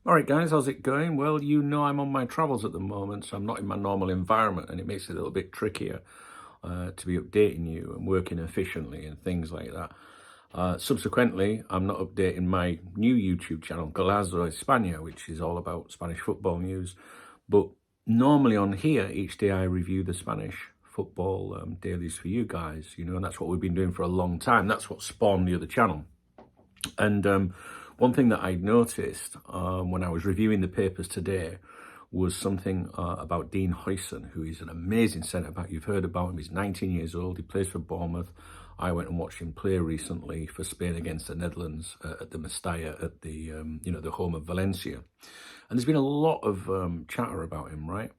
All right, guys, how's it going? Well, you know I'm on my travels at the moment, so I'm not in my normal environment, and it makes it a little bit trickier to be updating you and working efficiently and things like that. Subsequently, I'm not updating my new YouTube channel, Golazo España, which is all about Spanish football news. But normally on here, each day I review the Spanish football dailies for you guys, and that's what we've been doing for a long time. That's what spawned the other channel. And one thing that I noticed when I was reviewing the papers today was something about Dean Huijsen, who is an amazing centre-back. You've heard about him. He's 19 years old. He plays for Bournemouth. I went and watched him play recently for Spain against the Netherlands at the Mestalla at the the home of Valencia. And there's been a lot of chatter about him, right?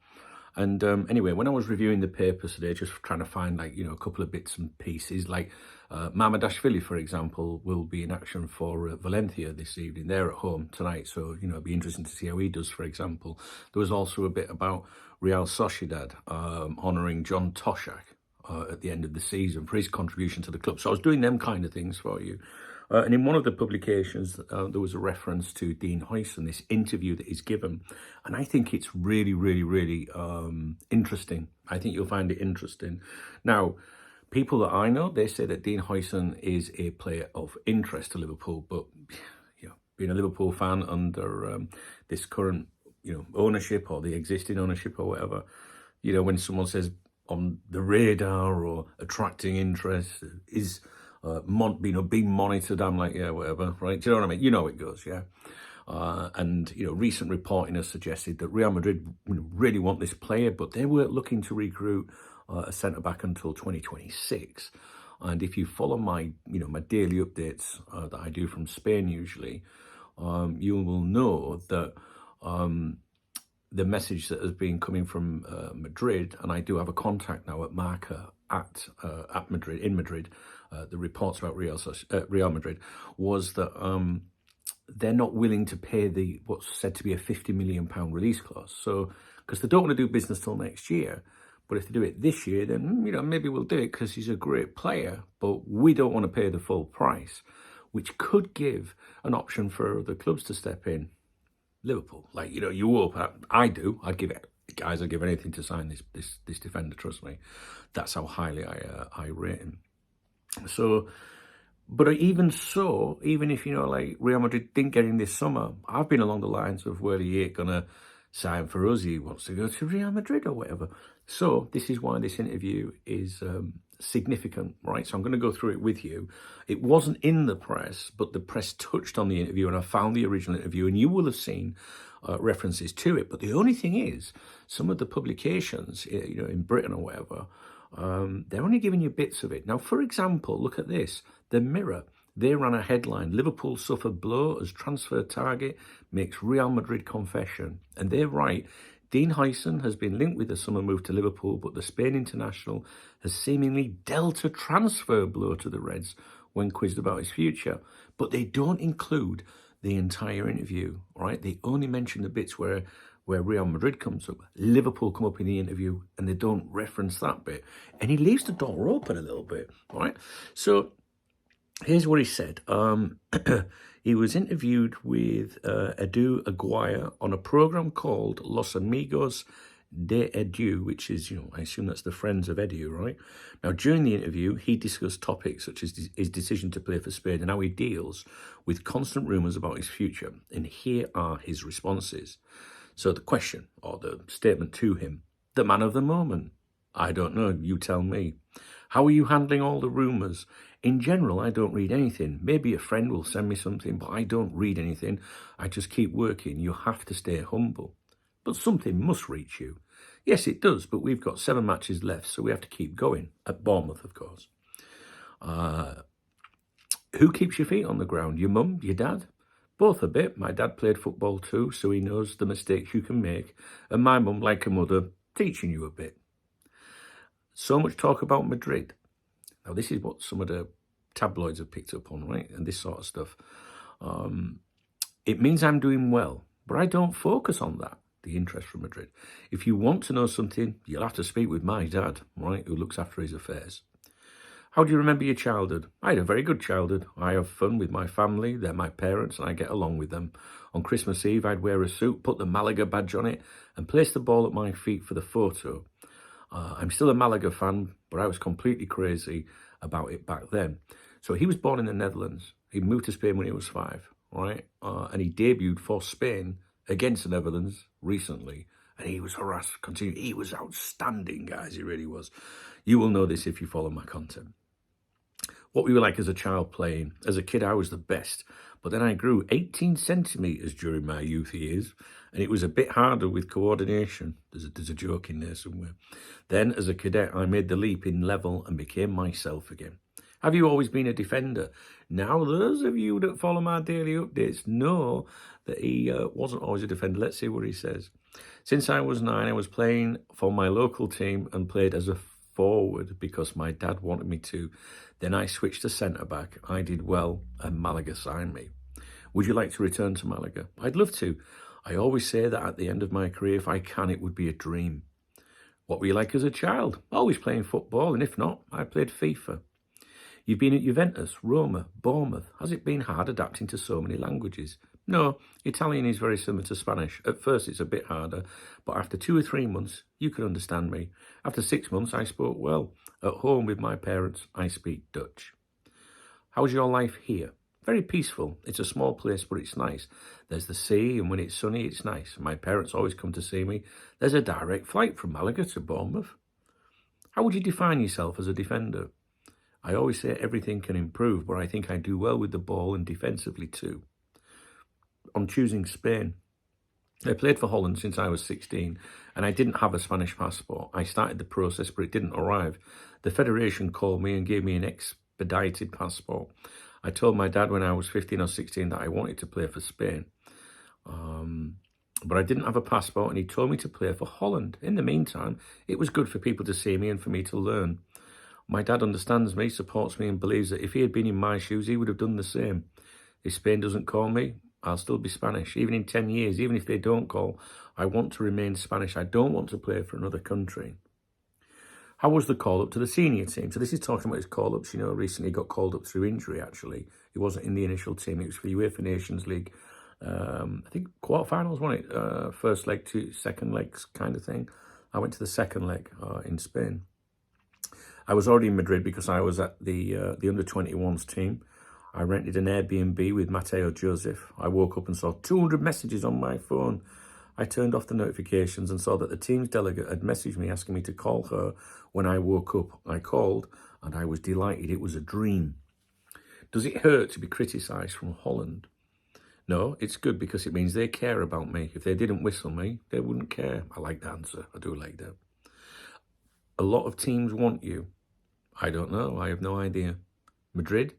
And anyway, when I was reviewing the papers today, just trying to find a couple of bits and pieces, like Mamardashvili, for example, will be in action for Valencia this evening. They're at home tonight, so it'd be interesting to see how he does, for example. There was also a bit about Real Sociedad honouring John Toshack at the end of the season for his contribution to the club. So I was doing them kind of things for you. And in one of the publications, there was a reference to Dean Huijsen, this interview that he's given. And I think it's really, really, really interesting. I think you'll find it interesting. Now, people that I know, they say that Dean Huijsen is a player of interest to Liverpool. But, being a Liverpool fan under this current, ownership or the existing ownership or whatever, when someone says on the radar or attracting interest is being monitored, I'm like, yeah, whatever, right? Do you know what I mean? You know how it goes, yeah. And recent reporting has suggested that Real Madrid really want this player, but they weren't looking to recruit a centre back until 2026. And if you follow my my daily updates that I do from Spain usually, you will know that the message that has been coming from Madrid, and I do have a contact now at Marca at Madrid, in Madrid, the reports about Real Madrid, was that they're not willing to pay what's said to be a £50 million release clause. So, because they don't want to do business till next year, but if they do it this year, then maybe we'll do it because he's a great player, but we don't want to pay the full price, which could give an option for the clubs to step in. Liverpool, you hope. I do. I'd give anything to sign this defender. Trust me, that's how highly I rate him. So, but even if Real Madrid didn't get him this summer, I've been along the lines of, well, he ain't gonna sign for us. He wants to go to Real Madrid or whatever. So this is why this interview is significant, right? So I'm going to go through it with you. It wasn't in the press, but the press touched on the interview, and I found the original interview, and you will have seen references to it. But the only thing is, some of the publications, in Britain or whatever, they're only giving you bits of it. Now, for example, look at this. The Mirror, they ran a headline, Liverpool suffered blow as transfer target makes Real Madrid confession. And they write, Dean Huijsen has been linked with the summer move to Liverpool, but the Spain international has seemingly dealt a transfer blow to the Reds when quizzed about his future. But they don't include the entire interview, right? They only mention the bits where Real Madrid comes up. Liverpool come up in the interview, and they don't reference that bit. And he leaves the door open a little bit, right? So here's what he said. He was interviewed with Edu Aguirre on a program called Los Amigos de Edu, which is, I assume that's the friends of Edu, right? Now, during the interview, he discussed topics such as his decision to play for Spain and how he deals with constant rumours about his future. And here are his responses. So the question, or the statement to him, the man of the moment. I don't know, you tell me. How are you handling all the rumours? In general, I don't read anything. Maybe a friend will send me something, but I don't read anything. I just keep working. You have to stay humble. But something must reach you. Yes, it does, but we've got 7 matches left, so we have to keep going. At Bournemouth, of course. Who keeps your feet on the ground? Your mum? Your dad? Both a bit. My dad played football too, so he knows the mistakes you can make. And my mum, like a mother, teaching you a bit. So much talk about Madrid. Now, this is what some of the tabloids have picked up on, right? And this sort of stuff. It means I'm doing well, but I don't focus on that, the interest from Madrid. If you want to know something, you'll have to speak with my dad, right, who looks after his affairs. How do you remember your childhood? I had a very good childhood. I have fun with my family. They're my parents and I get along with them. On Christmas Eve, I'd wear a suit, put the Malaga badge on it and place the ball at my feet for the photo. I'm still a Malaga fan, but I was completely crazy about it back then. So he was born in the Netherlands. He moved to Spain when he was 5, right? And he debuted for Spain against the Netherlands recently. And he was harassed, continued. He was outstanding, guys. He really was. You will know this if you follow my content. What we were like as a child playing. As a kid, I was the best. But then I grew 18 centimetres during my youth years, and it was a bit harder with coordination. There's a joke in there somewhere. Then, as a cadet, I made the leap in level and became myself again. Have you always been a defender? Now, those of you that follow my daily updates know that he wasn't always a defender. Let's see what he says. Since I was 9, I was playing for my local team and played as a forward because my dad wanted me to. Then I switched to centre-back. I did well and Malaga signed me. Would you like to return to Malaga? I'd love to. I always say that at the end of my career, if I can, it would be a dream. What were you like as a child? Always playing football, and if not, I played FIFA. You've been at Juventus, Roma, Bournemouth. Has it been hard adapting to so many languages? No, Italian is very similar to Spanish. At first, it's a bit harder, but after 2 or 3 months, you can understand me. After 6 months, I spoke well. At home with my parents, I speak Dutch. How's your life here? Very peaceful. It's a small place, but it's nice. There's the sea, and when it's sunny, it's nice. My parents always come to see me. There's a direct flight from Malaga to Bournemouth. How would you define yourself as a defender? I always say everything can improve, but I think I do well with the ball and defensively too. I'm choosing Spain. I played for Holland since I was 16 and I didn't have a Spanish passport. I started the process, but it didn't arrive. The federation called me and gave me an expedited passport. I told my dad when I was 15 or 16 that I wanted to play for Spain. But I didn't have a passport and he told me to play for Holland. In the meantime, it was good for people to see me and for me to learn. My dad understands me, supports me and believes that if he had been in my shoes, he would have done the same. If Spain doesn't call me, I'll still be Spanish. Even in 10 years, even if they don't call, I want to remain Spanish. I don't want to play for another country. How was the call-up to the senior team? So this is talking about his call-ups. You know, recently he got called up through injury, actually. He wasn't in the initial team. It was for the UEFA Nations League. I think quarterfinals, wasn't it? First leg to second legs kind of thing. I went to the second leg in Spain. I was already in Madrid because I was at the under-21s team. I rented an Airbnb with Mateo Joseph. I woke up and saw 200 messages on my phone. I turned off the notifications and saw that the team's delegate had messaged me asking me to call her when I woke up. I called and I was delighted. It was a dream. Does it hurt to be criticised from Holland? No, it's good because it means they care about me. If they didn't whistle me, they wouldn't care. I like the answer. I do like that. A lot of teams want you. I don't know. I have no idea. Madrid?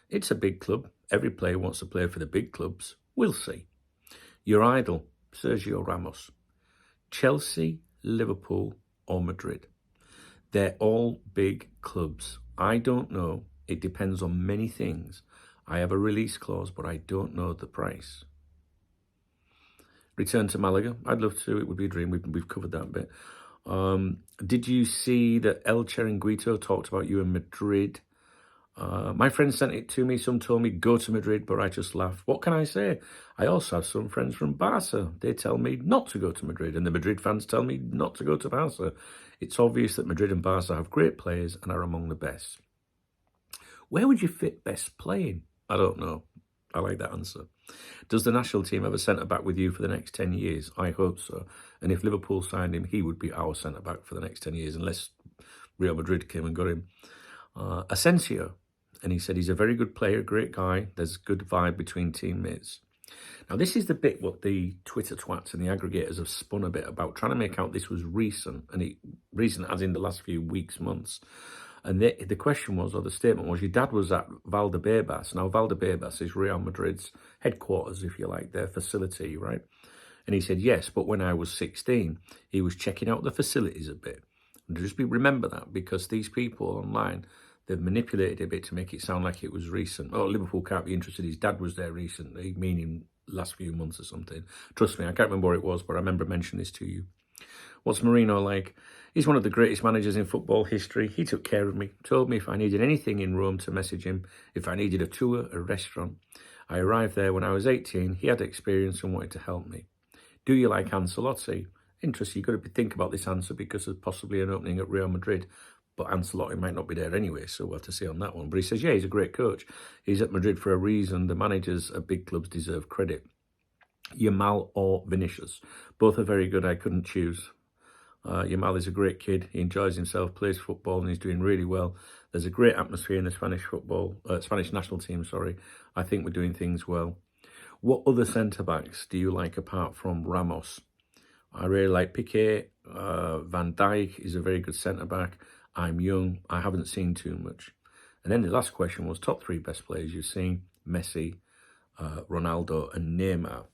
It's a big club. Every player wants to play for the big clubs. We'll see. Your idol, Sergio Ramos. Chelsea, Liverpool or Madrid. They're all big clubs. I don't know. It depends on many things. I have a release clause, but I don't know the price. Return to Malaga. I'd love to. It would be a dream. We've covered that bit. Did you see that El Chiringuito talked about you in Madrid? My friends sent it to me. Some told me go to Madrid, but I just laughed. What can I say? I also have some friends from Barca. They tell me not to go to Madrid, and the Madrid fans tell me not to go to Barca. It's obvious that Madrid and Barca have great players and are among the best. Where would you fit best playing? I don't know. I like that answer. Does the national team have a centre-back with you for the next 10 years? I hope so. And if Liverpool signed him, he would be our centre-back for the next 10 years, unless Real Madrid came and got him. Asensio. And he said he's a very good player, great guy. There's good vibe between teammates. Now, this is the bit what the Twitter twats and the aggregators have spun a bit about, trying to make out this was recent, and recent as in the last few weeks, months. And the question was, or the statement was, your dad was at Valdebebas. Now, Valdebebas is Real Madrid's headquarters, if you like, their facility, right? And he said, yes, but when I was 16, he was checking out the facilities a bit. And just remember that, because these people online, they've manipulated it a bit to make it sound like it was recent. Oh, Liverpool can't be interested. His dad was there recently, meaning last few months or something. Trust me, I can't remember what it was, but I remember mentioning this to you. What's Mourinho like? He's one of the greatest managers in football history. He took care of me, told me if I needed anything in Rome to message him, if I needed a tour, a restaurant. I arrived there when I was 18. He had experience and wanted to help me. Do you like Ancelotti? Interesting. You've got to think about this answer because there's possibly an opening at Real Madrid. But Ancelotti might not be there anyway, so we'll have to see on that one. But he says, yeah, he's a great coach. He's at Madrid for a reason. The managers at big clubs deserve credit. Yamal or Vinicius. Both are very good. I couldn't choose. Yamal is a great kid. He enjoys himself, plays football, and he's doing really well. There's a great atmosphere in the Spanish national team, sorry. I think we're doing things well. What other centre-backs do you like apart from Ramos? I really like Piqué. Van Dijk is a very good centre-back. I'm young. I haven't seen too much. And then the last question was top 3 best players you've seen. Messi, Ronaldo and Neymar.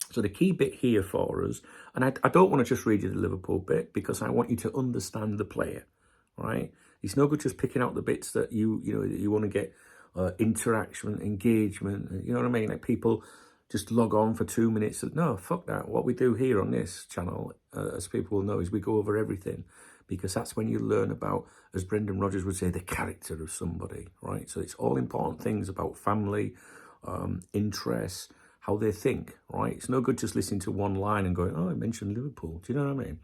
So the key bit here for us, and I don't want to just read you the Liverpool bit because I want you to understand the player, right? It's no good just picking out the bits that you want to get interaction, engagement, you know what I mean? Like people just log on for 2 minutes. No, fuck that. What we do here on this channel, as people will know, is we go over everything because that's when you learn about, as Brendan Rodgers would say, the character of somebody, right? So it's all important things about family, interests, how they think, right? It's no good just listening to one line and going, oh, I mentioned Liverpool. Do you know what I mean?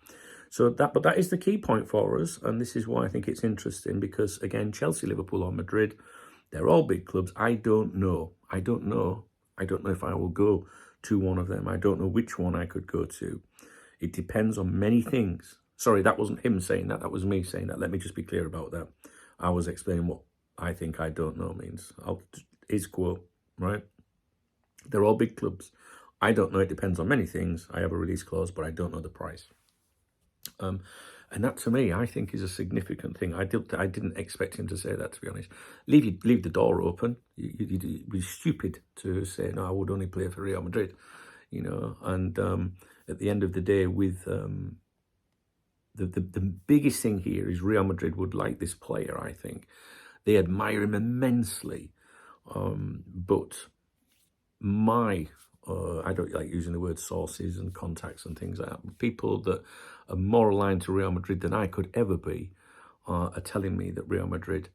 So but that is the key point for us. And this is why I think it's interesting because, again, Chelsea, Liverpool or Madrid, they're all big clubs. I don't know if I will go to one of them. I don't know which one I could go to. It depends on many things. Sorry, that wasn't him saying that. That was me saying that. Let me just be clear about that. I was explaining what I think I don't know means. His quote, right? They're all big clubs. I don't know. It depends on many things. I have a release clause, but I don't know the price. And that, to me, I think is a significant thing. I didn't expect him to say that, to be honest. Leave the door open. You'd be stupid to say, no, I would only play for Real Madrid, you know. And at the end of the day, with the biggest thing here is Real Madrid would like this player, I think. They admire him immensely. But I don't like using the word sources and contacts and things like that. People that are more aligned to Real Madrid than I could ever be are telling me that Real Madrid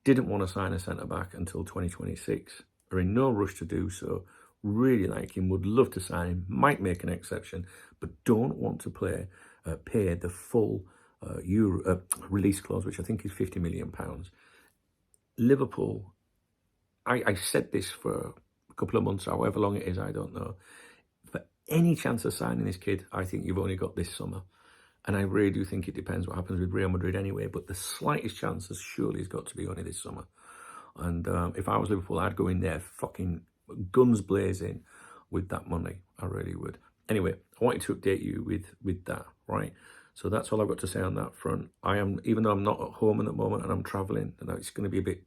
didn't want to sign a centre-back until 2026, are in no rush to do so, really like him, would love to sign him, might make an exception, but don't want to pay the full release clause, which I think is £50 million. Liverpool, I said this for a couple of months, however long it is, I don't know. For any chance of signing this kid, I think you've only got this summer. And I really do think it depends what happens with Real Madrid anyway, but the slightest chances surely has got to be only this summer. And if I was Liverpool, I'd go in there fucking guns blazing with that money. I really would. Anyway, I wanted to update you with that, right? So that's all I've got to say on that front. Even though I'm not at home at the moment and I'm travelling, and it's going to be a bit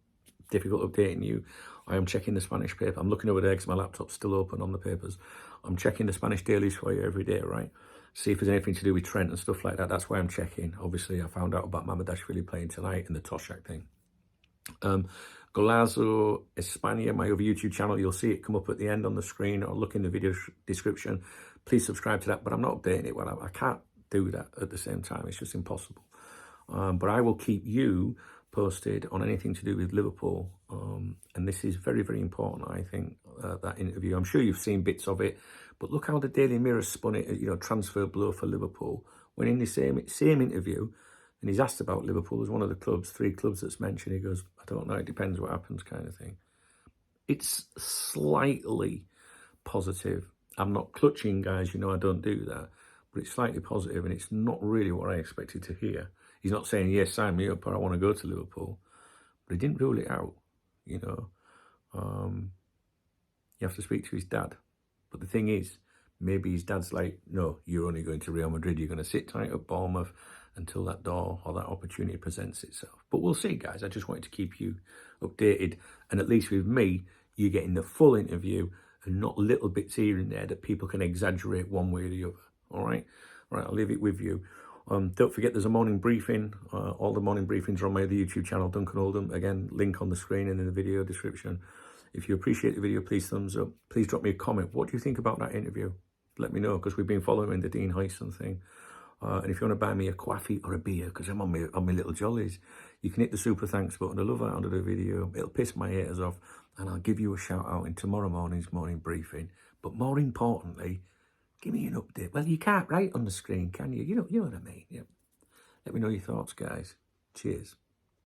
difficult updating you, I am checking the Spanish paper. I'm looking over there because my laptop's still open on the papers. I'm checking the Spanish dailies for you every day, right? See if there's anything to do with Trent and stuff like that. That's why I'm checking. Obviously, I found out about Mamardashvili playing tonight and the Toshack thing. Golazo España, my other YouTube channel, you'll see it come up at the end on the screen or look in the video description. Please subscribe to that, but I'm not updating it. Well, I can't do that at the same time. It's just impossible. But I will keep you posted on anything to do with Liverpool. And this is very, very important, I think, that interview. I'm sure you've seen bits of it, but look how the Daily Mirror spun it, transfer blow for Liverpool. When in the same interview, and he's asked about Liverpool as one of the 3 clubs that's mentioned, he goes, I don't know, it depends what happens kind of thing. It's slightly positive. I'm not clutching, guys, I don't do that, but it's slightly positive and it's not really what I expected to hear. He's not saying, yes, sign me up or I want to go to Liverpool, but he didn't rule it out, You have to speak to his dad. But the thing is, maybe his dad's like, no, you're only going to Real Madrid. You're going to sit tight at Bournemouth until that door or that opportunity presents itself. But we'll see, guys. I just wanted to keep you updated. And at least with me, you're getting the full interview and not little bits here and there that people can exaggerate one way or the other. All right? All right, I'll leave it with you. Don't forget, there's a morning briefing. All the morning briefings are on my other YouTube channel, Duncan Oldham. Again, link on the screen and in the video description. If you appreciate the video, please thumbs up. Please drop me a comment. What do you think about that interview? Let me know, because we've been following the Dean Huijsen thing. And if you want to buy me a coffee or a beer, because I'm on my little jollies, you can hit the super thanks button. I love that under the video. It'll piss my haters off, and I'll give you a shout out in tomorrow morning's morning briefing. But more importantly, give me an update. Well, you can't write on the screen, can you? You know what I mean. Yeah. Let me know your thoughts, guys. Cheers.